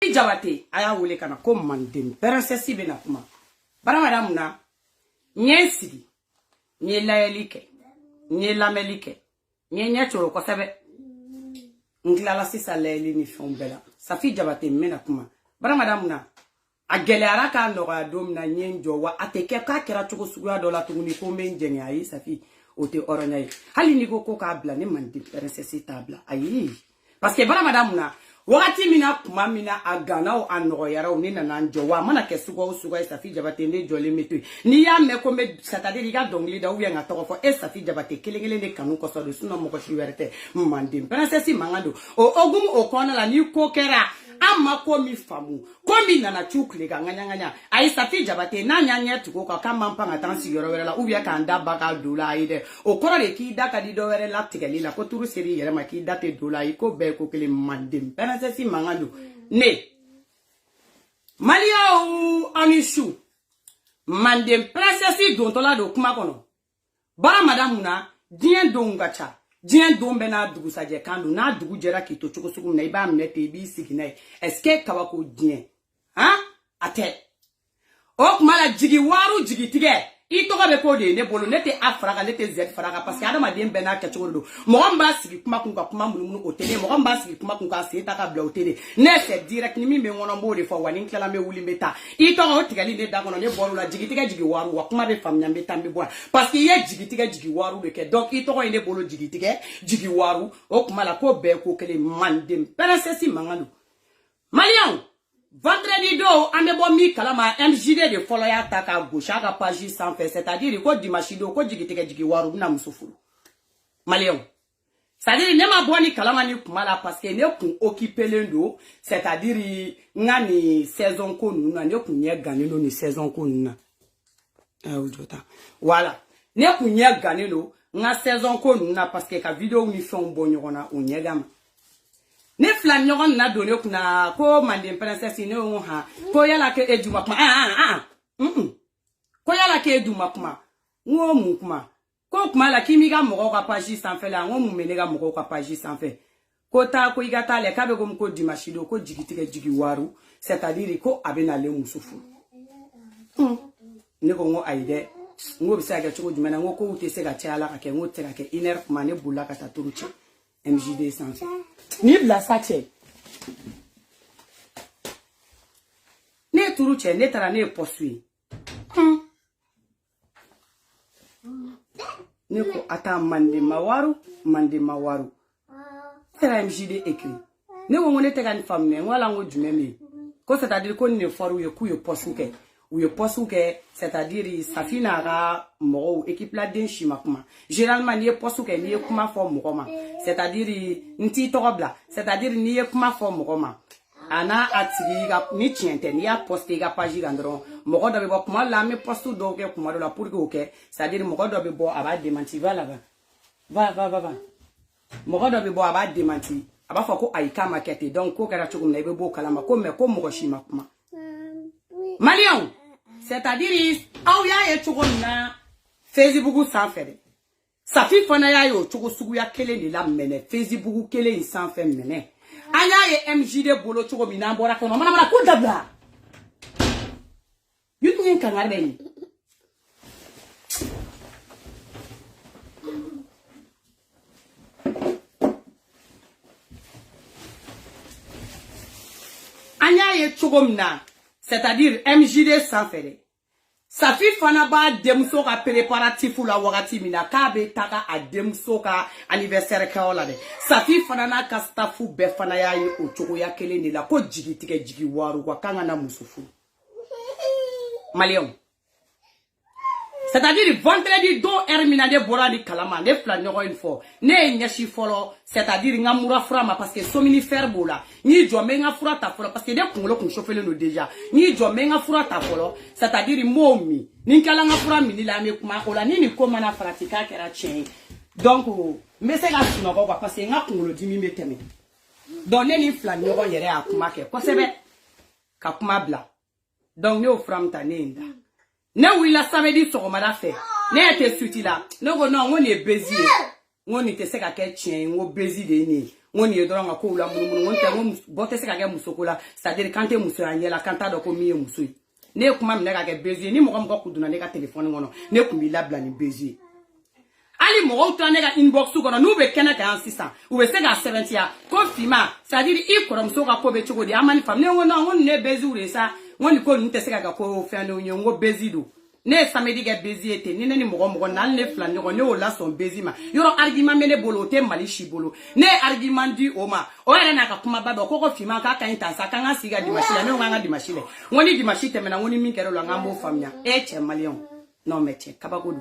Safi Jabate aya wole kana ko mandem princesse bena kuma bara madame na nyesigi nye layelike nye lamelike nye choro ko sebe ngilala sisa layeli ni fombela Safi Jabate mena kuma bara madame na ageleara ka no ga dom na nyenjo wa ateke ka kera choko suguya dola tuguni ko menjeni ayi Safi ote oronyai hali ni ko ka bla ne mandem princesse tabla ayi parce que bara madame na wakati mina kuma mina agana o anogo yara o nina nanjo wa mana ke sugo Safi Jabate ne jole metu ni ya me ko me c'est-à-dire il ga dongli da uya ngata ko fo Safi Jabate kelengele ne kanu ko so do suno mo ko shiwerte mande princesse mangado o ogum o kona la ni ko kera ama ko mi famu ko mi nana chukle ga nganya ai Safi Jabate na nyanya tuko ka kama mpanga tansi yoro wera la uya ka nda baka dola ide o kora le ki da ka di do wera la tigeli la ko turu seri yere ma ki date dola ko be ko kele mande princesse mangado ne Malia ou anishu mande princesse don tola do kuma kono bara madame na dien dongacha dien dombe na dugu saje kandu na dugu jera kito choko sugu na iba mnete ibi siginai eske kawako dien ate ok mala jigi waru jigi tige ito ka be ko de ne bolo nete afraga nete z faraga parce que adama dem bena ka choro mo mba sigi kuma kunga kuma mununu otele mo mba sigi kuma kunga seta ka bla otele ne se direct ni mi me wono mbode fo wani nkela me wuli meta ito ka otigali ne da kono ne bolo la jigi tige jigi waru wa kuma be famnya meta mbe bo parce que ye jigi tige jigi waru de ke donc ito ko ne bolo jigi tige jigi waru o kuma la ko be ko kele mandem princesse mangalo malian vendredi do amebo mi kalama MJD de follow ya taka gauche ka page sans fait c'est-à-dire ko dimanche do ko jigiteke jigi waru na musufuru malien c'est-à-dire ne ma boni kalama ni kumala parce que ne kun occuper lendo c'est-à-dire ngani saison ko nuna ne kun ye ganino ni saison ko nuna ujota voilà ne kun ye ganino nga saison ko nuna parce que ka video ni fon bonyona unyegama ne flan nyogon na donné kuna ko mande princesse ne o ha ko yala ke ejuma kuma ko yala ke eduma kuma ngo mu kuma ko kuma la kimi ga mo ka page sans fait la ngo mu mene ga mo ka page sans fait ko ta ko igata le kabe ko ko dimashido ko jigitike jigi waru c'est-à-dire ko abena le musufu ne ko ngo aide ngo bisa ga choko jumana ngo ko utese ga chala ka ke ngo tera ke iner kuma ne bulla ka ta turuchi MJD sans fait ni bla sache ne turuche ne tara ne posui ne ko ata mande mawaru tera MJD écrit ne wo ne tega ni famne wala ngo jumeme ko c'est-à-dire ko ne foru ye ku ye posuke ou ye posuke c'est-à-dire safina ga mo équipe la den shimakuma généralement ni posuke ni kuma fo mo c'est-à-dire nti togobla c'est-à-dire ni kuma fo mo ana atigi ga ni tiente ni a poster ga page ga ndron mo do be bo kuma la me postu do ke kuma do la pour que ok c'est-à-dire mo do be bo aba démenti va va mo do be bo aba démenti aba fo ko aika market donc ko gara chugum na be bo kalama ko me ko mo shimakuma Malion, c'est-à-dire, au ya ye chugum na Facebook sans faire. Safi fana ya yo chugu sugu ya kele ni la mene Facebook kele in sans faire mene. Aya ye MJD bolo chugu mina mbora kono mana ko dabla. Yutu yin kangarbe ni. Aya ye chugu mina c'est-à-dire MJD sans faire. Safi fana ba demso ka préparatif la wakati mina ka be taka a demso ka anniversaire ka wala de Safi fana na ka staffu be fana ya yi o chogo ya kele ni la ko jigitike jigi waru kwa kanga na musufu Malion c'est-à-dire vendredi do hermina de bora ni kalama ne fla nyogo une fois ne nyashi folo c'est-à-dire ngamura frama parce que somnifère bola ni jo menga fura ta folo parce que de kungolo kun chauffele no déjà ni jo menga fura ta folo c'est-à-dire momi ni kala nga fura mini la me kuma ola ni ko mana pratika kera chen donc me se ga suno ko parce que nga kungolo dimi meteme donc ne ni fla nyogo yere akuma ke ko sebe ka kuma bla donc ne o fram ta nenda ne wila samedi so mara fe ne te suti la no go no ngone bezi ngoni te se ka ke chien ngo bezi de ni ngoni yedora ko la mun ngon te ngom bote se ka ga musoko la c'est-à-dire quand te muso anyela quand ta do ko mi muso ne kuma me ka ga bezi ni mo ko kuduna ne ka téléphone ngono ne kumbi la bla ni bezi ali mo to ne ka inbox ko no be kena ka ansisa u be se ga 70 ya ko fima c'est-à-dire i ko muso ka ko be chugo di amani fam ne ngono ngon ne bezi u resa ngoni ko nte se ka ko fe no nyongo bezi do ne samedi ga bezi ete ni ni mo na ne flan ne o la son bezi ma yoro argument me ne bolo te mali shi bolo ne argument di o ma o ere na ka kuma baba ko fima ka kan ta sa kan asiga di machine ne nganga di machine ngoni di machine te mena ngoni min kero lo ngambo famnya e che malion no meche kabagodu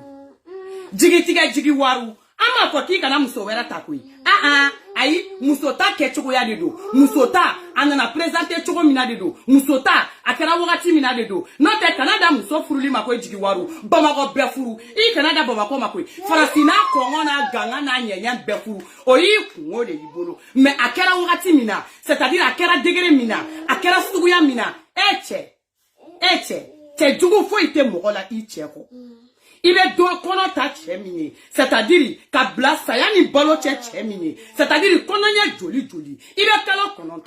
jigi tiga jigi waru ama ko ki kana muso wera takui ayi musota ke chugo ya dedo musota anana présenter chugo mina dedo musota akara wakati mina dedo no te Canada muso furuli mako jigi waru bamako befuru I Canada bamako mako farasina ko ngona ganga na nyenya befuru oyi ngode yibolo mais akara wakati mina c'est-à-dire akara degré mina akara suguya mina eche te jugo fo ite mokola icheko ibe do kono ta chemini c'est-à-dire ka blasa ya ni bolo chemini c'est-à-dire kono nya joli ibe kalo kono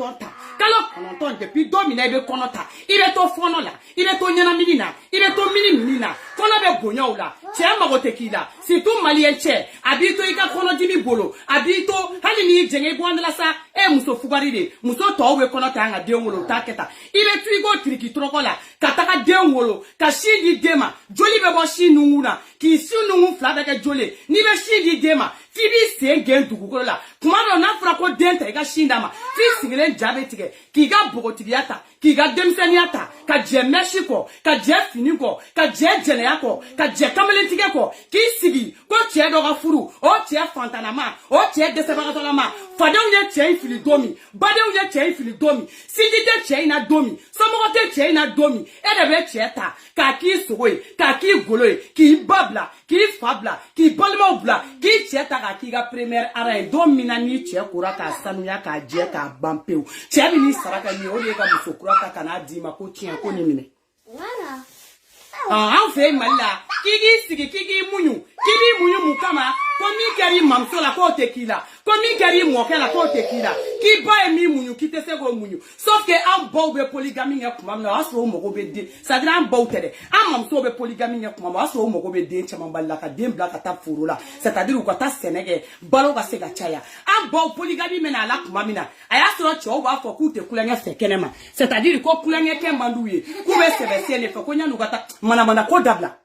ton depuis 2 minutes ibe kono ta ibe to fono la ibe to nyana minina ibe to minina kono be gonya ula chema go tekila si tu malien che abito ika kono dimi bolo abito hali ni jenge bwandala sa muso fugaride muso to we kono ta nga de ngolo taketa ibe tu igo triki trokola kataka de ngolo ka shidi dema joli be bo shinu ki sunu fla da jole ni be shidi dema fibi se gen dugu la kuma do na fra ko denta ga shinda ma fi singile jabe tige ki ga bogotigiata ki ga demseniata ka je meshiko ka je finiko ka je jeneyako ka je kamelentige ko ki sigi ko che do ga furu o che fantanama o che desebagatolama fadeu ye che fili domi badeu ye che fili domi sidi de che na domi somogote che na domi e de be che ta ka ki sogoi ka ki goloi ki babla ki fabla ki balma bla ki che ta ka ki ga première ara domina ni che kura ka sanuya ka je ka bampeu che bi ni saraka ni o de ka musokura ka kana di ma ko tien ko ni mine an fe malla kigi munyu mukama ko mi kari mamso la ko tekila ko mi kari moke la ko tekila ki ba mi munyu ki te se go munyu sauf que an baw be polygamie nya kuma na aso mo go be de ça dira an baw tede an mamso be polygamie nya kuma aso mo go be de chama balla ka dem bla ka ta furu la c'est-à-dire ko ta senege balo ka se ga chaya an baw polygamie mena la kuma mina aya so cho ba fo ku te kulanya se kenema c'est-à-dire ko kulanya ke manduye ku be se be se ne fo ko nya nu kata mana ko dabla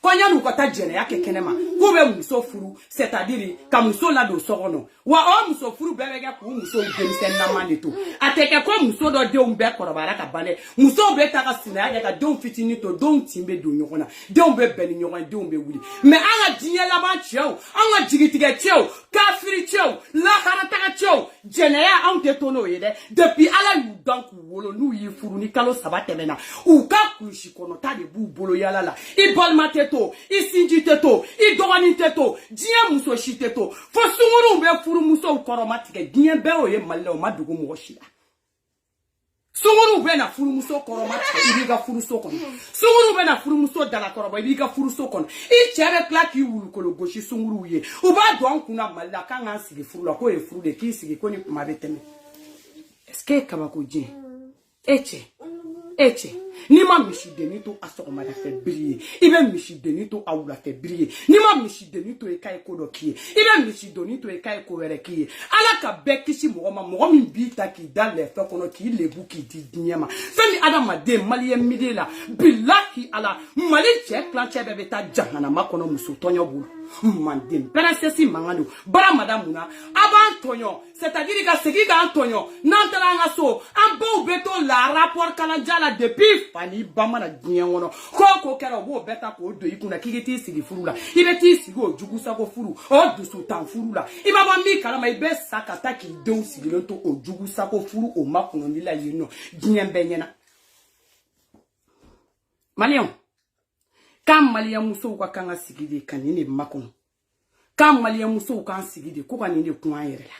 konya nu kota jene yake kenema kube muso furu c'est-à-dire ka muso la do sogono wa o muso furu bebege ku muso demisen na maneto ateke ko muso do de umbe korobara ka bane muso be ta ka sina ya ka don fitini to don timbe do nyokona don be beni nyokona don be wuli mais anga dinye la ban cheo anga jigitige cheo kafiri cheo la harata ka cheo jene ya ante tono yede depuis ala yu donc wolo nu yi furu ni kalo sabatemena u ka kushi kono ta de bu bolo yala la ibol mate isinji teto idogani teto dia muso shiteto fo sunguru be furu muso koromatike dia be o ye malle o madugo mo shida sunguru be na furu muso koromatike ibiga furu sokon sunguru be na furu muso dala koroba ibiga furu sokon I chere klaki wulu kolo goshi sunguru ye u ba don kuna malla kanga sigi furu la ko e furu de ki sigi ko ni kuma beteme est-ce que kabako je eche ni ma mishi denito asoma da fe briller ibe mishi denito awula fe briller ni ma mishi denito e kai ko do kie ibe mishi denito e kai ko were kie ala ka be kisi mo mi bi ta ki dal le fe kono ki lebu ki di dinyama femi adama de malien midela billahi ala mali che planche bebe ta jahana makono muso tonyo bulu mandem princesse mangano bara madamuna aban tonyo c'est-à-dire que segi ga tonyo nantara nga so an bo beto la rapport kanajala depuis fani bamana dien wono ko kero bo beta ko do ikuna kigiti sigi furu la ibeti sigi o jugusa ko furu o dusu tan furu la ibaba mi kala mai be sakata ki don sigi lento o jugusa ko furu o makuno ni la yino dien benyena malion kam malion muso ko kanga sigi de kanini makuno kam malion muso kan sigi de ko kanini ku ayere la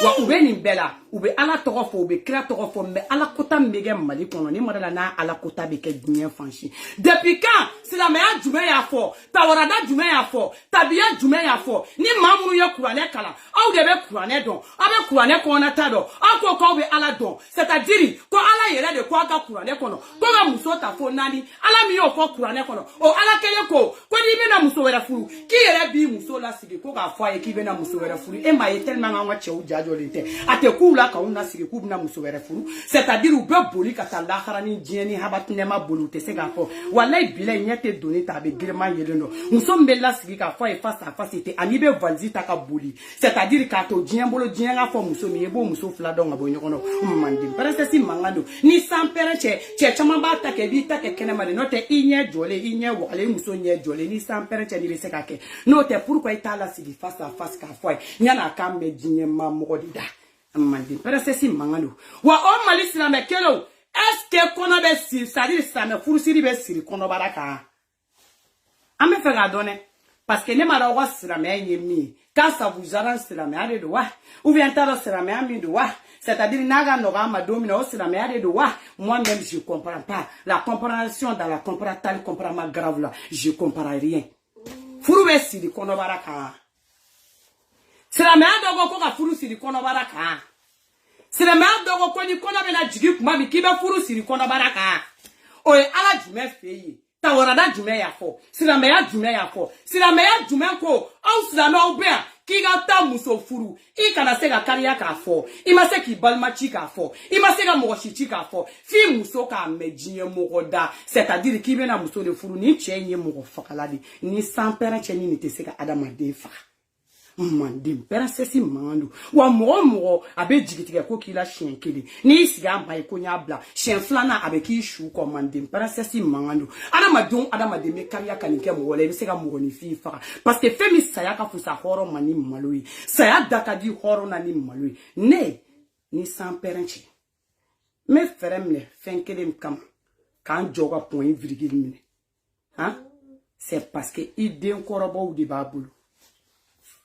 wa ube ni bela ube ala togofo ube kira togofo me ala kota mege mali kono ni modala na ala kota beke dunye fanshi depuis quand sila me ya jume ya fo tawarada jume ya fo tabiya jume ya fo ni mamunu ye kurane kala au de be kurane don abe kurane kona tado ako ko be ala don c'est-à-dire ko ala yere de ko aka kurane kono ko ga muso ta fo nani ala mi yo ko kurane kono o ala kele ko ni be na muso wera furu ki yere bi muso la sigi ko ga fo ye ki be na muso wera furu e ma ye tellement nga chewu jajo lete ate kula ka una sigi ku na muso wera furu c'est-à-dire u be boli ka ta lahara ni jeni habatne ma bolute se ga fo wallahi bilay nyete donné ta be girma yeleno muso mbela sigi ka fo e face à face te ani be valzi ta ka boli c'est-à-dire ka to dien bolo dien ga fo muso mi ebo muso fla don abo nyokono mandi parece si mangando ni sans pereche che chama ba ta ke bi ta ke kene mari note inye jole inye wale muso nye jole ni sans pereche ni be se ka ke note pourquoi itala sigi face à face ka fo nyana ka me dien ma mogodida mandi parece si mangando wa o mali sina me kelo est-ce que kono be si c'est-à-dire ça me furu siri be siri kono baraka ame fait la donner parce que ne mara wa sira me yemi quand ça vous arrange sira me ade do wa ou bien taro sira me ami do wa c'est-à-dire naga no ga ma domina o sira me ade do wa moi-même je comprends pas la compréhension dans la comparatal comprend grave là je comprends rien furu be siri kono baraka sira me ade go ko ka furu siri kono baraka sira me ade go ko ni kono be na jigi kuma bi kibe furu siri kono baraka oye ala jume feyi tawarada jume ya fo sira me ya jume ya fo sira me ya jume ko au sira no be ki ga ta muso furu I kana se ga kariya ka fo I ma se ki balma chi ka fo I ma se ga mo chi ka fo fi muso ka medjinye mo da c'est-à-dire ki be na muso le furu ni chenye mo fakaladi ni sans père chenye ni te se ga adama de fa mandim perasesi mandu wa mo abe jigitiga ko kila chien kili ni siga mai ko nya bla chien flana abe ki shu ko mandim perasesi mandu adama de me kariya kanike mo wole se ga mo ni fi fa parce que femi saya ka fusa horo mani malui saya dakadi horo na ni malui ne ni sans perenchi me feremle fenkelem kam kan joga point virgule mine hein c'est parce que idée korobo ou di babulu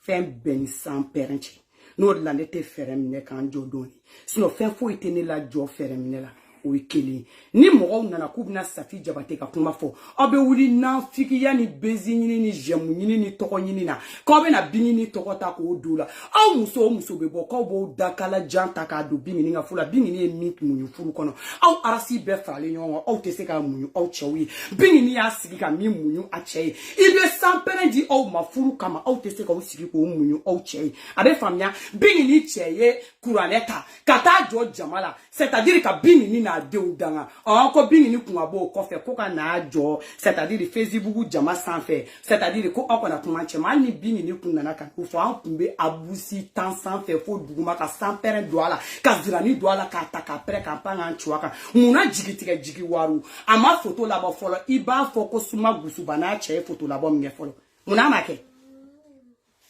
fen ben sans perenchi no la nete feremne kan jodoni sino fen fo itene la jo feremne la wikeli ni mo na kubna safi jabate ka kuma fo obe wuli na fiki ya ni bezi nyini ni jemu nyini ni toko nyini na ko be na bini ni toko ta ko dula aw muso be bo ko bo dakala janta ka do bini nga fula bini ni mit munyu furu kono aw arasi be fale nyon aw te se ka munyu aw chewi bini ni ya sigi ka mi munyu a chei ibe sampere di aw mafuru kama aw te se ka o sigi ko munyu aw chei abe famia bini ni cheye kuraneta kata jo jamala c'est-à-dire ka bini ni na de udanga ko bini ni kuma bo ko fe ko ka na jo c'est-à-dire Facebook jama sans fait c'est-à-dire ko akona kuma chema ni bini ni kunna na ka ko fa kumbe abusi tan sans fait fo duguma ka sans pere doala ka zirani doala ka taka pre ka panga nchuaka muna jigitiga jigi waru ama photo la ba folo iba foko suma gusu bana che photo la ba mge folo muna make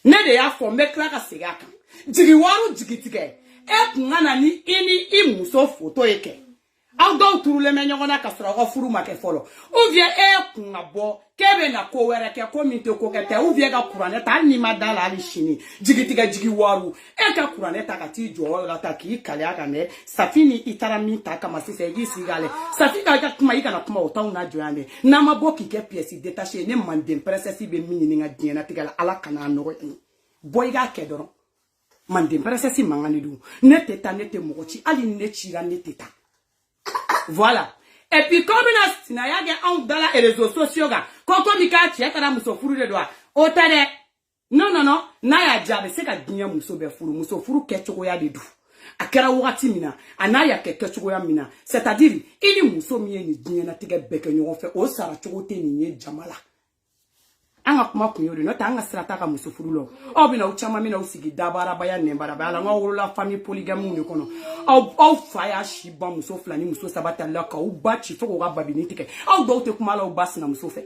ne de ya fo mekla ka sigaka jigi waru jigitiga ngana ni ini imuso photo eke aw do turule menyona ka sura ko furu make folo ou bien ngabo kebe na ko were ke ko minte ko kete ou bien ga kuraneta ni madala ali shini jigitiga jigi waru ka kuraneta ka ti jo la ta ki kale aka ne safini itarami ta kama sise yisi gale safika ka kuma ika na kuma ota una joyane na maboki ke pièce détaché ne mandem princesse be minini nga diena tigala ala kana no boy ga kedoro mande princesse mangani du nete ta nete mochi ali ne chira nete ta voilà et puis comme na ya ga on dans les réseaux sociaux ga koko mi ka tie kara muso furu de doa o tade non na ya jabe se ka dinya muso furu ke choko ya de du akara wakati mina anaya ke choko ya mina c'est-à-dire ini muso mi ni dinya na tige beke nyon fe o sara choko te ni jamala anga kuma kunyori no tanga strata ka muso furu lo obina uchama mina usigi dabara baya nembara bala nga wolola famille polygame ni kono au faya shiba muso flani muso sabata la ka ubachi foko ga babini tike au do te kuma la ubasi na muso fe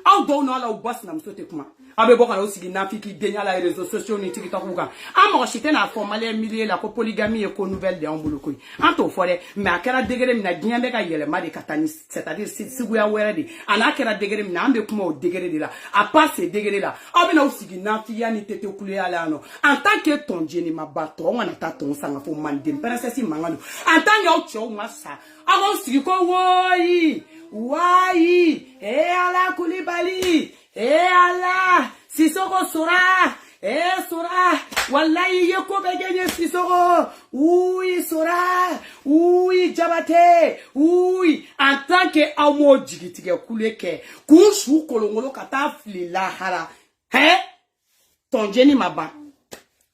au do no la ubasi na muso te kuma abe boka aussi na fiki denya la réseaux sociaux ni TikTok uka amo chité na formalé milier la ko polygamie et ko nouvelle de ambuluko anto fore mais akara degré mina diambe ka yele ma de katani c'est-à-dire si guya wéré de ana akara degré mina ambe kuma o degré de là à part ces degrés là abe na aussi na fiki ya ni tete kulé ala no en tant que ton jeni ma bato on ata ton sanga fo mandem princesse mangano en tant que ocho massa amo aussi ko woi ala Koulibaly ala Sissoko Sora Sora wallahi yeko begene Sissoko oui Sora oui Jabate oui en tant que amo jigitike kuleke kunshu kolongolo kata flila hara ton jeni maba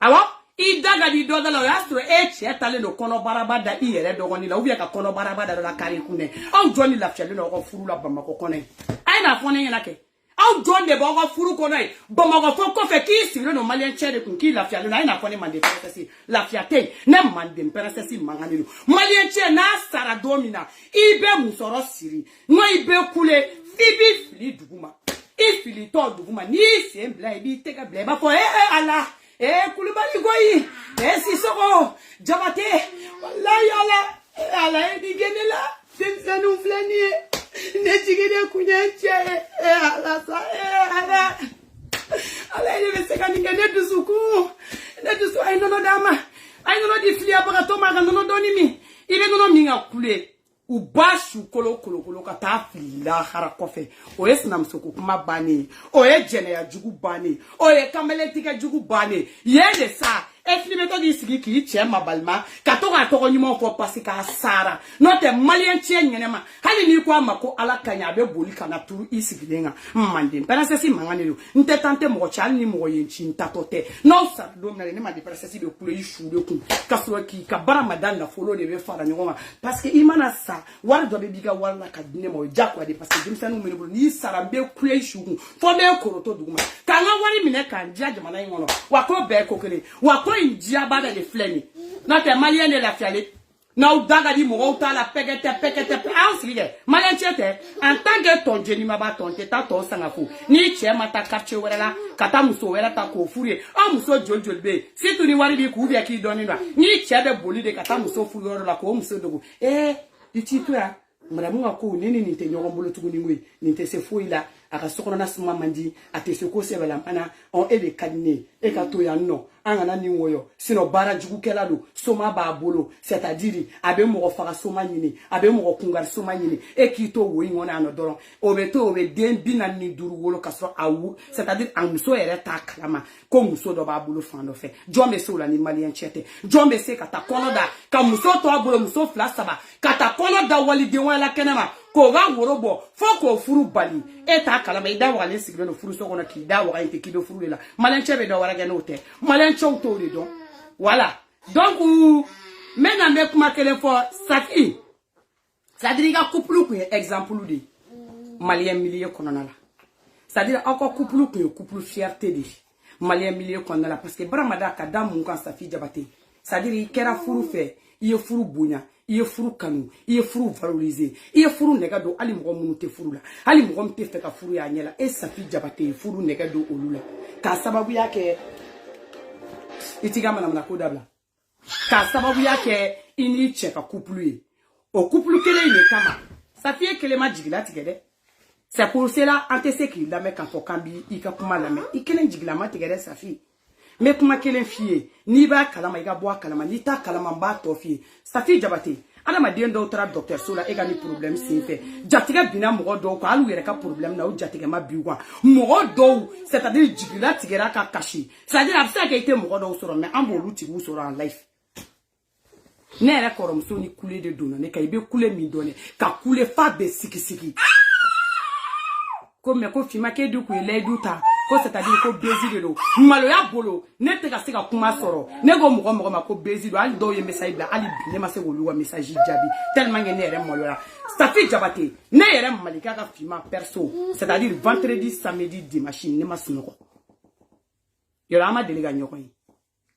awa idaga di doda la yastro chetale no kono barabada iyere dogoni la ubia ka kono barabada la kari kune au joni la fiale no ko furu la bama ko kone ai na fone yana ke au joni de bogo furu kono ai bama ko foko fe ki sire no malien chere kun ki la fiale na ai na fone mande presesi la fiate na mande presesi mangani malien chere na sara domina ibe musoro siri no ibe kule fibi fili duguma ifili to duguma ni sembla ibi teka bleba fo ala Koulibaly goyi Sissoko Jabate wallahi ala digene la senu flani ne jigene kunyanche ala sa ala ni beseka ngene dusuku ne dusu ay nono dama ay nono di flia bagato maga nono doni mi ile nono minga kule ubashu kolo kata fila hara kofe o esna msoko kuma bani o jene ya jugu bani o kamele tika jugu bani yede sa eflimeto di sigi ki chema balma katoka toko nyimo fo pasika sara note malien che nyenema hali ni kwa mako ala kanya be boli kana turu isigilenga mande princesse manganelo nte tante mo chal ni mo yenchi ntatote no sa do na ne mande princesse be kule ishu de kun kasro ki ka bara madan na folo de be fara nyoma parce que imana sa war do be biga wala ka dine mo jakwa de parce que dimsanu menebulu ni sara be kule ishu fo be koroto duguma kanga wari mine kan jaje mana ngono wako be kokele wako india bada de fleni na te malien de la fiale na udaga di mo uta la pekete ausige malien chete en tant que ton jeni maba ton teta to sangafu ni che mata capture wala kata muso wala ta ko furie muso joljolbe si tu ni wari bi ku bi ki doni ni che de boli de kata muso furio la ko muso dogo di titwa mramu ko nini ni te nyogombolo tuguni ngui ni te se foila aka sokona na suma mandi ate se ko se bala pana on e de kadine e ka to ya no angana ni woyo sino bara jugu kela do soma ba bolo c'est-à-dire abe mo fara soma nyini abe mo kungar soma nyini e ki to wo ngona no doron obeto obe den bina ni duru wolo kasro awu c'est-à-dire an muso ere ta klama ko muso do ba bolo fando fe jombe so la ni malien chete jombe se kata kono da ka muso to abolo muso flasaba kata kono da wali de wala kenema ko ga worobo foko furu bali eta kala me da wale sigre no furu so kono ki da wa inte ki do furu la malien chebe do wala genote malien chouto de don voilà donc maintenant me kuma kele fo safi sadriga couple ku exemple de malien milieu kono na la c'est-à-dire encore couple fierté de malien milieu kono la parce que bramada ka da mun kan safi jabate c'est-à-dire kera furu fe iye furu bunya iye furu kanu iye furu valoriser iye furu nega do ali mo munu te furu la ali mo mte fe ka furu ya nyela e safi jabate furu nega do olula ka sababu yake itigama na kodabla ka sababu yake ini cheka couple o couple kele ine kama safi kele ma jigila tigede c'est pour cela antese ki la me kan fo kambi ika kuma la me ikele jigila ma tigede safi me kuma kele fie ni ba kalama iga bo kalama ni ta kalama ba to fie safi jabate ala ma den do tra docteur sola e ga ni problème sin fait jatiga bina mo do ko alu yere ka problème na o jatiga ma biwa mo do c'est-à-dire jigila tigera ka kashi c'est-à-dire absa ka ite mo do soro mais ambo luti wo soro en life ne re korom so ni couler de dona ne ka ibe couler mi donné ka couler fa be siki comme ko fima ke du ko ile duta ko c'est-à-dire ko bezi de lo malo ya bolo ne te ka se ka kuma soro ne go mo ma ko bezi do ali do ye message bla ali ne ma se go luwa message jabi tellement ne re mo la safi jabate ne re malika ka fima perso c'est-à-dire vendredi samedi dimanche ne ma sunoko yo la ma delega nyoko yi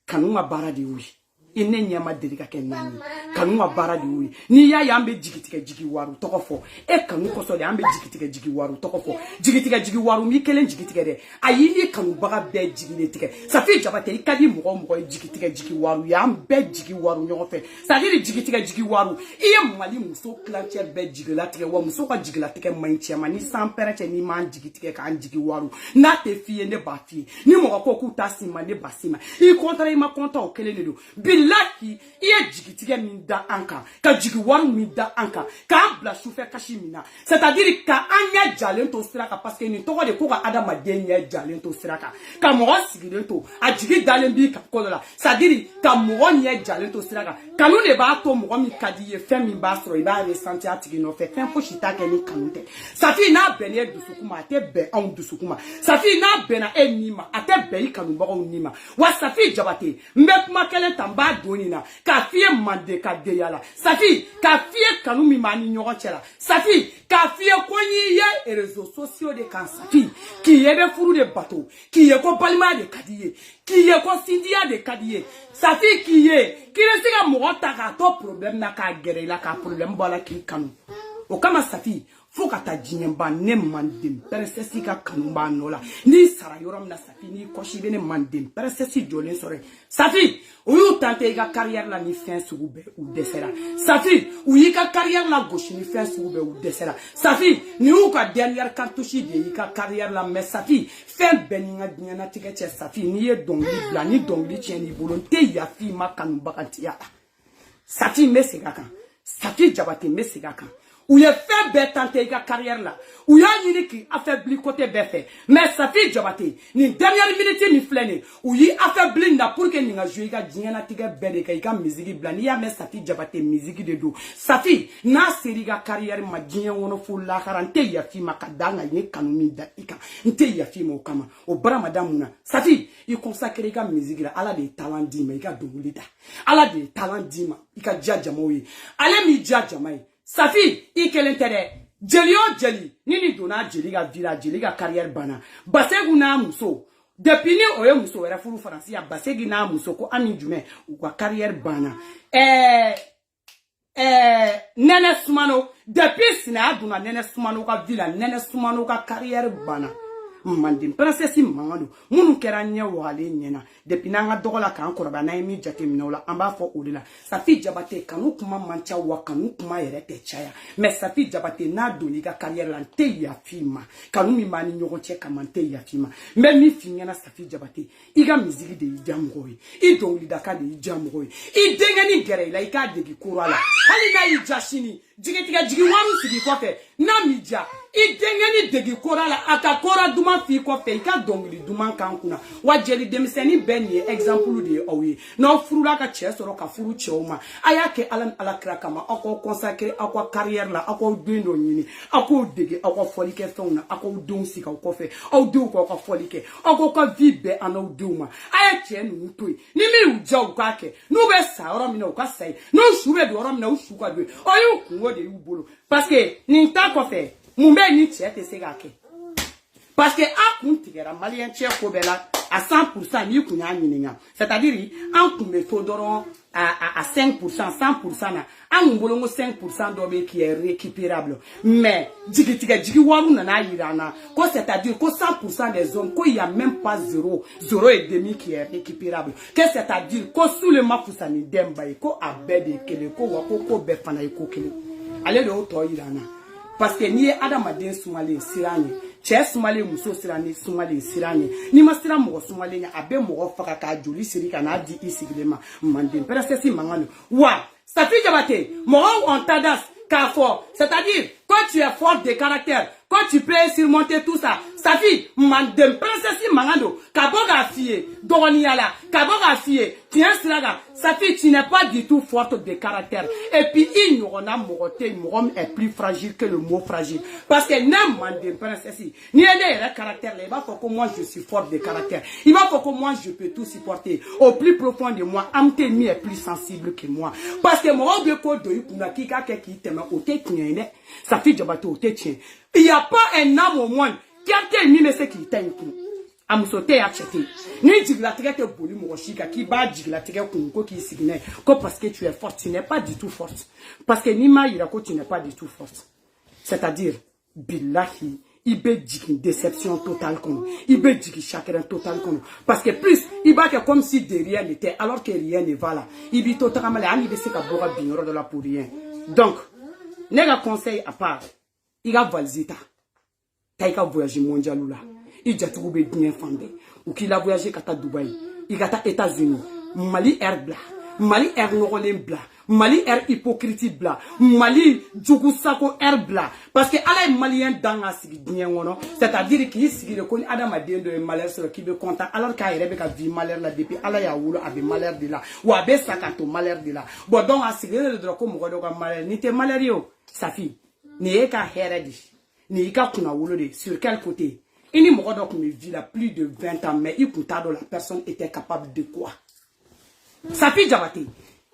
kanuma bara de wi ine nyama delika ke nani kanu wa bara di wi ni ya ambe jigitike jigi waru tokofo e kanu koso de ambe jigitike jigi waru tokofo jigitike jigi waru mi kelen jigitike de ayi ni kanu baga be jigile tike safi jabate ikadi mo jigitike jigi waru ya ambe jigi waru nyofe sadiri jigitike jigi waru iye mwali muso klanche be jigila tike wa muso ka jigila tike manche mani sans pereche ni man jigitike ka jigi waru na te fie ne ba fie ni mo ko ku tasima ne basima I kontra ma konta o kele ne do Laki iye jigitike minda anka ka jigi waru minda anka ka bla chauffeur kashi mina c'est-à-dire ka anya jalento siraka parce que ni toko de ko ka adama denye jalento siraka ka mo sigilento a jigi dalembi ka kola c'est-à-dire ka mo nye jalento siraka kanu ne ba to mo mi kadiye fem mi ba soro iba ressentir atigi no fe fem fo shita ke ni kanute safi na benye dusukuma te be on dusukuma safi na bena enima ate be ikanu ba onima wa safi jabate mbe kuma kele tamba donina ka fie mande ka deyala safi ka fie kanu mi mani nyogo chela safi ka fie konyi ye réseaux sociaux de kan safi ki yebe furu de bateau ki ye ko balima de kadiye ki ye ko sindia de kadiye safi ki ye ki ne siga mo ta ka to problème na ka gere la ka problème bala ki kanu o kama safi fo ka ta jinyemba ne mandem persesi ka kanumba nola ni sara yorom na safi ni koshi be ne mandem persesi jolen sore safi o yu tante ga carrière la ni fin sugube ou desera safi ou yi ka carrière la gauche ni fin sugube ou desera safi ni u ka dernière cartouche de yi ka carrière la mais safi fin beninga dinyana tike che safi ni ye dongli bla ni dongli che ni volonté ya fi ma kanumba kantia safi mesega kan safi jabate mesega kan ou y a fait bête tenter ta carrière là ou y a une qui affaibli côté bête mais ça fait jabate ni dernière minute ni flâner ou y affaibli na pour que ni nga jouer ga diana tiga bête ka musique blani ya mais ça fait jabate musique de do ça fait na série ga carrière ma dien wono fu la karante ya fi makadanga ni kanumi da ika nte ya fi mo kama o bara madame na ça fait il consacre ga musique là ala de talent di mais ga dongulita ala de talent di ma ika jaja moyi ale mi jaja mai Safi, ikelentere, jeli o jeli, nini dona jeli ga vila, jeli ga carrière bana. Basegu na muso, depuis ni oye muso, era furu faransi ya basegi na muso, ko ani jume, ou kwa carrière bana. Nene sumano, depuis sina duna nene sumano ka vila, nene sumano ka carrière bana. Mandim princesse mangado munu kera nya wale nyena depuis nanga dogola kan koroba na mi jate minola amba fo odila safi jabate kanu kuma mancha wa kanu kuma yerete chaya mais safi jabate na doni ga carrière lan te ya fima kanu mi mani nyogo che kamante ya fima mais mi finya na safi jabate iga musique de jamgoy I dongli daka de jamgoy I dengani gere la ika de kurala hali na I jashini jigetiga jigi waru sigi kofe na midja I dengani de kurala akakora duma fi kofe ika dongli duma kankuna wajeli demiseni beni exemple de owi no furula ka chesoro ka furu choma ayake alan alakra kama ako consacrer akwa carrière la ako dundo nyini ako dege ako folike fona ako donsi ka kofe o do ko ka folike ako ka vibe ana duma ayake nu toi ni mi uja ukake no be sa oro mi no ka sai no shure do oro mi na ushuka do oyu kunwo de ubolo parce que ni ta kofe mumbe ni chete segake parce que a kuntigera malien che ko bela à 100% ni kunya nyininga c'est-à-dire en kumbe fodoron à 5% 100% na en bolongo 5% dobe qui est récupérable mais jigi waru na yirana ko c'est-à-dire ko 100% des hommes ko il y a même pas 0,5 qui est récupérable que c'est-à-dire ko sous le mafusa ni demba ko abede kele ko wako ko be fana ko kele ale do to yirana parce que ni adamaden sumale siranye che sumale muso sirane sumale siranye ni masira mo sumale nya abe mo faka ka joli sirika na di isigilema mande persesi mangano wa ça fait jabate mo on tendance ka fort c'est-à-dire quand tu es fort de caractère quand tu peux surmonter tout ça ça fait mandem princesse mangando kaboga fie doni ala kaboga fie tiens cela ça fait tu n'es pas du tout forte de caractère et puis il n'y aura moroté morom est plus fragile que le mot fragile parce que nem mandem princesse ni le caractère il va faut que moi je suis forte de caractère il va faut que moi je peux tout supporter au plus profond de moi amtemi est plus sensible que moi parce que moi be ko do ikuna kika ke ki teme o te tienne ça fait jabato o te tien il y a pas un âme au monde qui a été mis mais c'est qui t'aime. amusote ya chete ni jigla tege te boli mo shika ki ba jigla tege kunko ki signe ko parce que tu es forte, tu n'es pas du tout forte, parce que ni ma ira ko tu n'es pas du tout forte, c'est-à-dire billahi ibe jigi déception totale comme ibe jigi chakran total comme parce que plus il va que comme si de rien n'était alors que rien ne va là ibi totalement ani be se ka boga bignoro de la pour rien. Donc nega conseil à part il va valzita taika voyage mondial là il jatugo be bien fandé ou qu'il a voyagé kata Dubaï il gata États-Unis Mali air bla Mali air nogolen bla Mali air hypocrite bla Mali djougou sako air bla parce que ala malien dans a sigi bien wono c'est-à-dire qu'il sigi de kon adam adien de malheur sur qui be content alors qu'a rebe ka vie malheur là depuis ala ya wulo abe malheur de là ou abe sakato malheur de là bon donc a sigi de ko mo do ka malheur ni te malheur yo safi ni e ka heredi ni ka kuna wulo de sur quel côté ini mo do ko me vie là plus de 20 ans mais il coûta de la personne était capable de quoi Safi Diabaté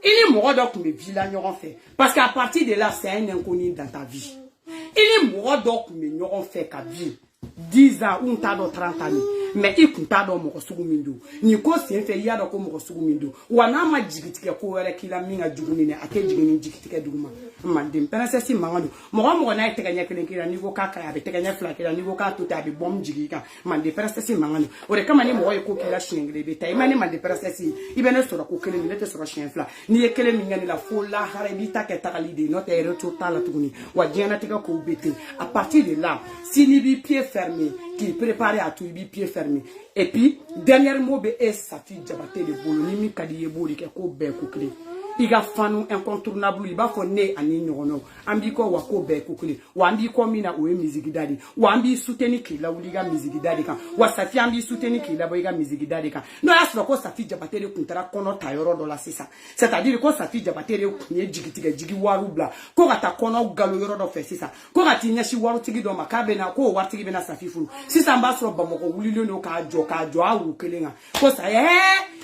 il est mort donc me villa n'auront fait parce qu'à partir de là c'est un inconnu dans ta vie. Il est mort donc me n'auront fait qu'à vie 10 ans ou t'as dans 30 années mais il compte dans mon sugumindo ni ko c'est fait ya dans mon sugumindo wana ma jigitike ko wala kila minga juguni ne ake jigini jigitike duguma mandem princesse mangando mo na iteganya kelenkira ni ko kaka ya beteganya flakira ni ko ka tuta bi bom jigika mandem princesse mangando ore kama ni mo ko kila shingre beta imani mandem princesse ibene soro ko kele ni lete soro shinfla ni ekele mingani la fola harabita ke takalide no te total tuguni wa diana tika ko bete à partir de là si ni bi pied fermé qui préparait à tout bi pied fermé et puis dernier mot be est Safi Diabaté de boloni mi kadiye boli ke ko be ko kle iga fanu incontournable iba fo ne ani nyono ambi ko wa ko be ko kle wa ambi ko mina o musique dadi wa ambi soutenir ki la uliga musique dadi kan wa Safi ambi soutenir ki la boiga musique dadi kan no aslo ko Safi Diabaté de contrat kono tayoro do la sisa c'est-à-dire ko Safi Diabaté de kunye jigitiga jigi waru bla ko gata kono galo yoro do fe sisa ko gati nyashi waru tigi do makabe na ko wartigi bena Safi fulu sisa mba sro bamoko wulilo no ka jo awu kelenga ko sa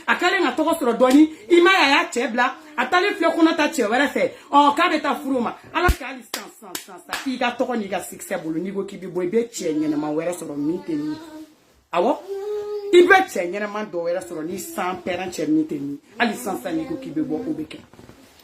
akalenga toko sro doni ima ya chebla atali fle kuna ta chewere fe on ka beta furuma ala ka li sans Safi ga toko ni ga succès bulu ni go kibi boy be chenye na mawere sro miteni awo ibe chenye na man do were sro ni sans parent miteni ali sans ni go kibi bo obeke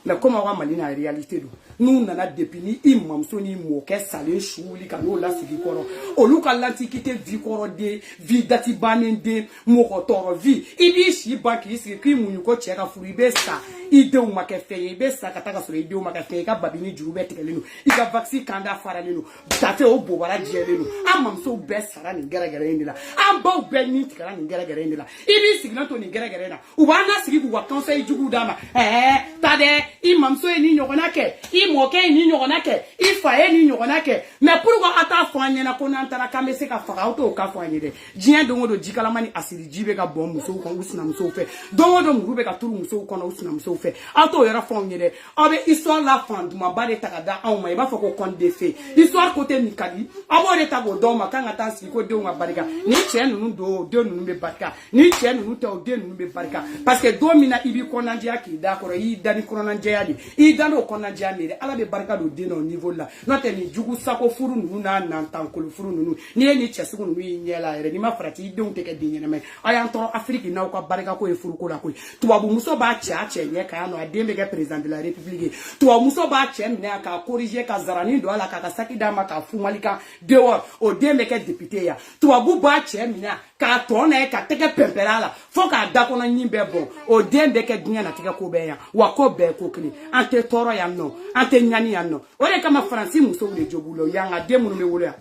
mais comment on va maliner la réalité do nous nana depuis imam soni mo ke sale chouli ka no la sigi koro oluka l'antiquité vi koro de vi dati banende mo ko toro vi ibi shi banki sigi ki munyu ko cheka furu ibe sa ide uma ke fe ibe sa kataka sura ide uma ke fe ka babini jurube tekelenu iga vaccine kanda fara lenu tafe o bo wala jelenu amam so be sara ni gara ndila amba be ni tikara ni gara ndila ibi sigi na to ni gara na ubana sigi ku wakansa ijugu dama tade imam so ni nyokona ke moke ni nyogona ke ifaye ni nyogona ke mais pourquoi ata fanye na kona antara kamese ka faka auto ka fanye de jien dongo do jikala mani asiri jibe ka bom muso ko usina muso fe dongo do murube ka turu muso ko na usina muso fe auto yera fanye de abe histoire la fan duma ba de takada an ma ba fako kon de fe histoire côté mikadi abo de tago do ma kanga tansi ko de nga barika ni chien nunu do de nunu be barika ni chien nunu te o de nunu be barika parce que domina ibi konandia ki d'accord yi dani konandia di i dano konandia mere ala be barika do de no niveau là note ni jugu sako furu nunu na nantankolo furu nunu ni ni chesugu nunu nyela ere ni ma frati de unte ke dinye na me aya ntoro Afrique na ko barika ko e furu ko la ko tubabu muso ba cha nye ka no adembe ke président de la république tubabu muso ba cha ne ka corriger ka zarani do ala ka saki dama ka fumalika dehors o dembe ke député ya tubabu ba cha ne ka tona ka teke pemperala fo ka dakona nyimbe bon o dembe ke dinye na teke ko be ya wa ko be ko kli ante toro ya no ante nyani ya no ore kama Francis muso le jobulo yanga demu me wole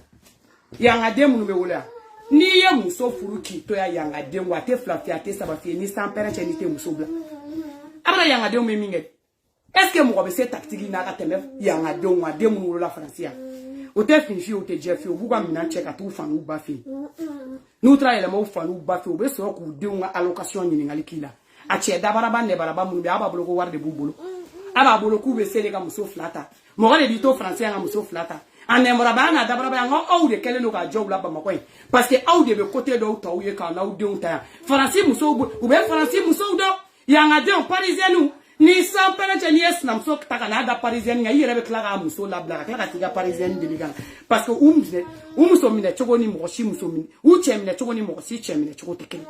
yanga demu me wole ni ye muso furu ki to ya yanga demu ate flafia ate sabafi ni sans parent ni te muso bla abra yanga demu me minge est-ce que mo be se tactique na ka teme yanga demu wole la Francia o te finfi o te jefi o buga mina check atu fanu bafi nous travaillons mo fanu bafi o be so ku demu allocation ni ngali kila a che dabaraba ne baraba mu be aba boloko war de bubolo aba boloko be sele ka muso flata mo ga le bito français nga muso flata anemora ba na dabaraba nga o de kele no ka job la ba makoy parce que au de be côté do taw ye ka na o de unta français muso ou be français muso do yanga de parisien nous ni sans pere ni esnam so taka na da parisien nga yire be klara muso la bla klara tiga parisien de ligan parce que muso mine chogo ni mo shi muso mine u che mine chogo ni mo shi che mine chogo tekeni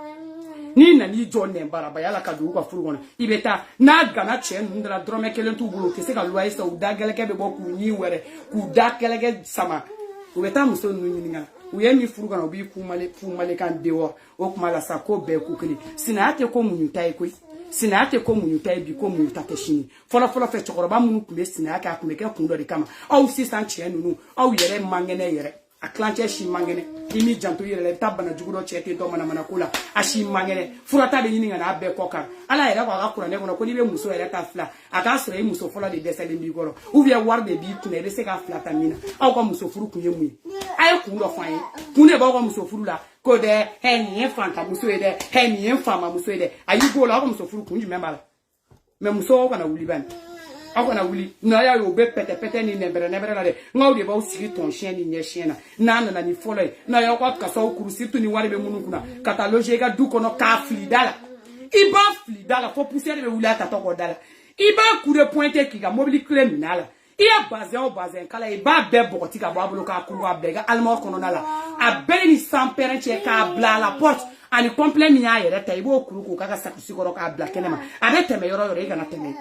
ni na ni jonne baraba yala ka du ko furgon ibeta na gana che ndra drome kelen tu bulu ke se ka loyer sa u da gele ke be bo ku ni were ku da kele ke sama ubeta muso nu ni nga u ye mi furgon obi ku male kan dewo o kuma la sa ko be ku kili sinate ko munyuta e ko sinate ko munyuta e bi ko munyuta te shini fola fe chokoroba munu kumbe sinake akumbe ke kundo de kama au si san che nunu au yere mangene yere a clanche shi mangene imi janto yere tabana jugudo chete do mana kula a shi mangene furata de yini ngana be kokar ala yere kwa akura ne ko ni be muso yere ta fla aka sore muso fola de desele mbi goro ou bien warbe bi kune be se ka fla tamina au ko muso furu kunye mu ay ku ro fan kune ba ko muso furu la ko de heni enfanta muso de heni enfama muso de ayi go la ko muso furu kunju membala me muso ko na wuli ban akona wuli na ya yo be pete ni nebere na de ngawde ba usiri ton chien ni nye chien na ni follow na ya kwa ka so kuru situ ni wari be munu kuna catalogue ga du kono ka flidala iba flidala fo pousser be wuli ata to ko dala iba kure pointe ki ga mobile criminal iya bazin kala iba be bokoti ka babulu ka kuru abega almo kono nala a be ni sans parent ka bla la porte ani complet mi ya yere tay bo kuru ko ka sakusi ko ka bla kenema abe teme yoro ga na teme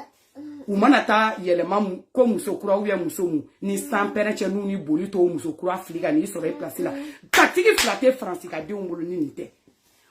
umanata yelema ko musokura ou ya musomu ni sans pere nu ni bolito musokura Afrika ni sore place la tactique flatter français ka de ngolo ni nite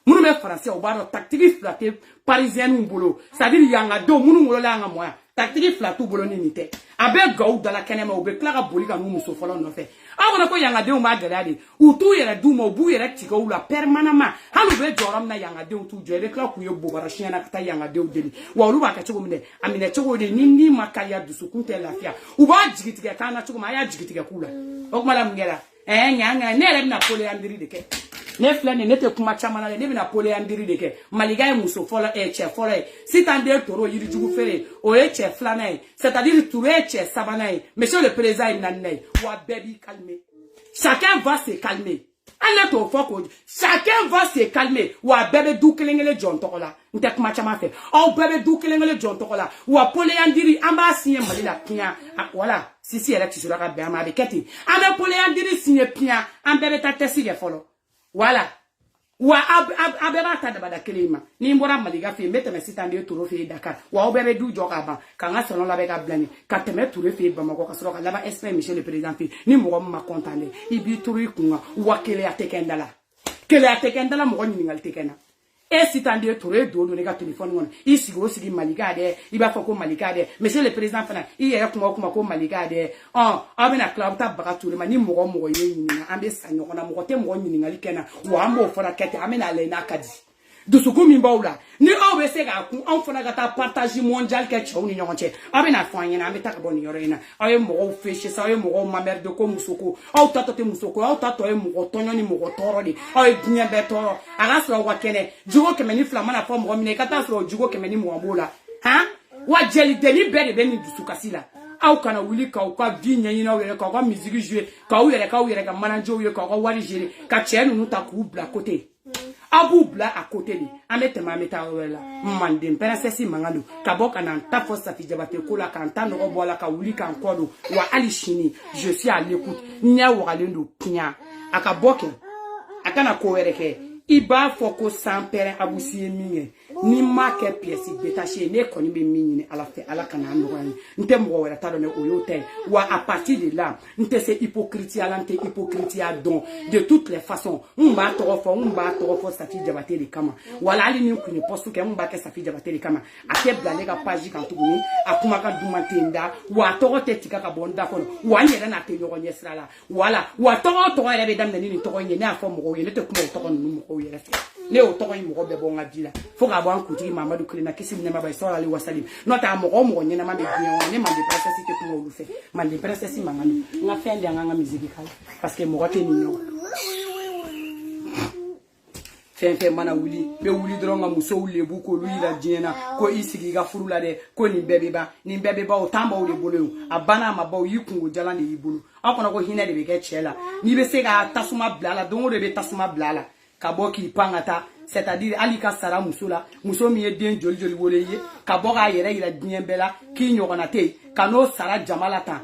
munu me français o baro tactique flatter parisien ngolo ça veut dire yanga do munu ngolo la nga moya tactique flatter bolo ni nite abe gaw dala kenema o be klara bolika nu musofolo no fe awona ko yanga de o ma gade utu yere du mo bu yere tika ou la permanamment halu be joram na yanga de utu jere kla ku yo bobara shiana kata yanga de deli wa olu ba ka chugo mine amine chugo de nini makaya dusu kunte lafia u ba jigitiga kana chugo ma ya jigitiga kula o kuma la mngela nyanga ne le na pole andiri de ke ne flane ne te kuma chamana ne bi na pole andiri de ke maliga e muso fola e che fola si tande toro yiri jugu fere o e che flane c'est-à-dire touré che sabana monsieur le président nanne wa baby calmer chacun va se calmer ala to foko chacun va se calmer wa bébé du kelengele John tokola nte kuma chama fe o bébé du kelengele John tokola wa pole andiri amba signé malila pia voilà si elle tu sera bien ma beketi amba pole andiri signé pia amba beta tesi ge folo voilà wa abeba ta da bada kelema ni mbora maliga fe meteme sitande toro fe Dakar wa obebe du joka ba kanga sono la beka blani ka teme toro fe Bamako ka soro ka laba esprit monsieur le président fe ni mo ma contane ibi toro kunga wa kele atekendala mo ni ngal tekena e sitande toro do do ne ka telephone ngona isi go sigi maliga de iba fako maliga de monsieur le président fana i yere kuma ko maliga de abena club ta baka toro ma ni mo ye ni ambe sanyo na mo te mo ni ngal kena wa mo fora kete amena le na kadi dusuku min bawla ni o be se ga ku an fana gata partage mondial ke chaw ni nyonche abena fanya na ameta ka boni yorena aye mo feshi sa aye mo ma merde ko musoko au tato te musoko au tato e mo tonyo ni mo toro di aye dunya be toro aga sro wa kene jugo ke meni flama na fo mo mine kata sro jugo ke meni mo ambola ha wa jeli deni be de ni dusuka sila au kana wuli ka ka vinya yina wele ka musique jouer ka wele ka manager wele ka wali jere ka chenu nuta ku bla côté abu bla à côté li amete mameta wela mande princesse mangalo kaboka na tafo Safi Diabaté kola kanta no bola ka wuli kan kodo wa alishini je suis à l'écoute nya walendo pia akaboke akana ko wereke iba foko sans père abusi minye ni make pièce détachée ne koni be minye ala fait ala kana no nte mo wera ta do ne oyote wa à partir de là nte c'est hypocrisie ala nte hypocrisie don de toutes les façons mba to fo Safi Diabaté le kama wala ali ni kuni postu ke mba ke Safi Diabaté le kama ate blale ka page kan tuguni akuma ka dumantenda wa to tetika ka bonda kono wa nyere na te nyogo nyesra la wala wa to ele be damna ni to nye na fo mo yele te kuma to kono mo yele ne o to mo be bonga bila fo ga bon kuti Mamadou Klina kisi ne mabay so ali wasalim nota mo nyena ma be bien ne ma de princesse te ko lu fe man de princesse mangano nga fende nga musique kala parce que mo rote ni nyo fe mana wuli be wuli dronga muso wuli buko lu ila jena ko isigi ga furula de ko ni bebe ba o tamba o de bolo abana ma ba o yikungo jala ni ibulu akona ko hina de be ke chela ni be se ga tasuma blala dongo de be tasuma blala ka bɔ k'i pan ka taa c'est-à-dire hali ka sara muso la muso min ye den joli joli wolo ye ka bɔ k'a yɛrɛ yira diɲɛ bɛɛ la k'i ɲɔgɔnna tɛ yen ka n'o sara jama la tan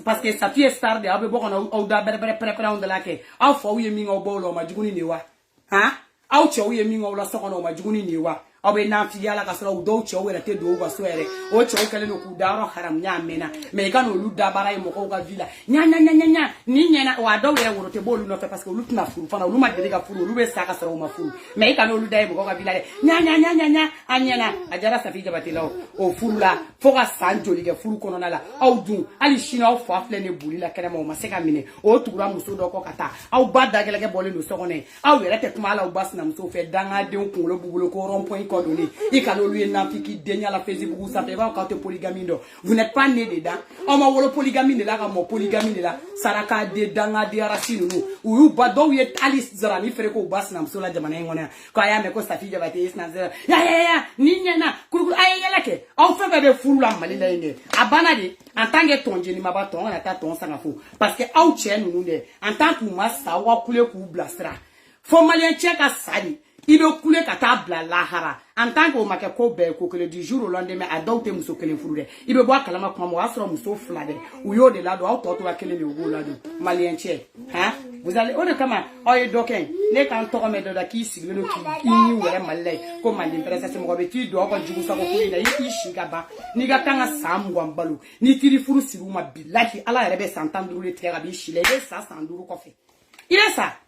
parce que Safi ye star de aw bɛ bɔ ka na aw da bɛrɛ bɛrɛ anw da la kɛ aw faw ye min k'aw baw la o ma jugu ni nin wa han aw cɛw ye min k'aw la so kɔnɔ o ma jugu ni nin wa aw bɛ nafigiya la ka sɔrɔ u dɔw cɛw yɛrɛ tɛ don u ka so yɛrɛ o cɛw kɛlen don k'u da yɔrɔ haram ɲa mɛnna mais i ka n'olu dabara ye mɔgɔw ka vie la ɲa ni ɲɛna wa dɔw yɛrɛ woro tɛ bɔ olu nɔfɛ parce que olu tɛna furu fana olu ma deli ka furu olu bɛ sa ka sɔrɔ u ma furu mais i ka n'olu da ye mɔgɔw ka vie la dɛ ɲa a ɲɛna a jara Safi Jabate la o furu la fo ka san joli kɛ furu kɔnɔna la aw dun hali sini aw fa filɛ ne boli la kɛnɛma o ma se ka minɛ o tugura muso dɔ kɔ ka taa aw ba dagɛlɛkɛ bɔlen don so kɔnɔ ye aw yɛrɛ tɛ kuma ala aw ba sinamuso fɛ dangadenw kunkolo b'u bolo ko rond-point kɔ donni i ka n'olu ye nafiki den ɲala Facebook sanfɛ i b'a k'aw tɛ polygamie dɔn vous n'êtes pas né dedans aw ma wolo polygamie de la ka mɔ polygamie de la saraka de dangaden arasi ninnu u y'u ba dɔw ye hali zarani feere k'u ba sinamuso la jamana in kɔnɔ yan k'a y'a mɛn ko Safi Jabate ye sinamuso ya ni ɲɛna kurukuru a ye yɛlɛ kɛ aw fɛn fɛn bɛ furu la Mali la yen dɛ a banna de en tant que tɔn jenimaba tɔn kana taa tɔn sanga fo parce que aw cɛ ninnu dɛ en tant k'u ma sa aw ka kule k'u bilasira fo maliyɛn cɛ ka sa de i bɛ kule ka taa bila lahara en tant que o ma kɛ ko bɛɛ ye ko kelen du jour au lendemain a dɔw tɛ muso kelen furu dɛ i bɛ bɔ a kalama kuma ma o y'a sɔrɔ muso fila dɛ u y'o de ladon aw tɔ tora kelen de u b'o ladon maliyɛn cɛ han vous allez o de kama aw ye dɔ kɛ ne k'an tɔgɔ mɛn dɔ la k'i sigilen don k'i ɲi wɛrɛ Mali la yen ko Manden princesse mɔgɔ bɛ t'i don aw ka jugu sago ko in na i k'i si ka ban n'i ka kan ka san 20 balo n'i tiri furu siri u ma bilahi ala yɛrɛ bɛ san 15 de tigɛ ka b'i si la i bɛ sa san 5 kɔfɛ i bɛ sa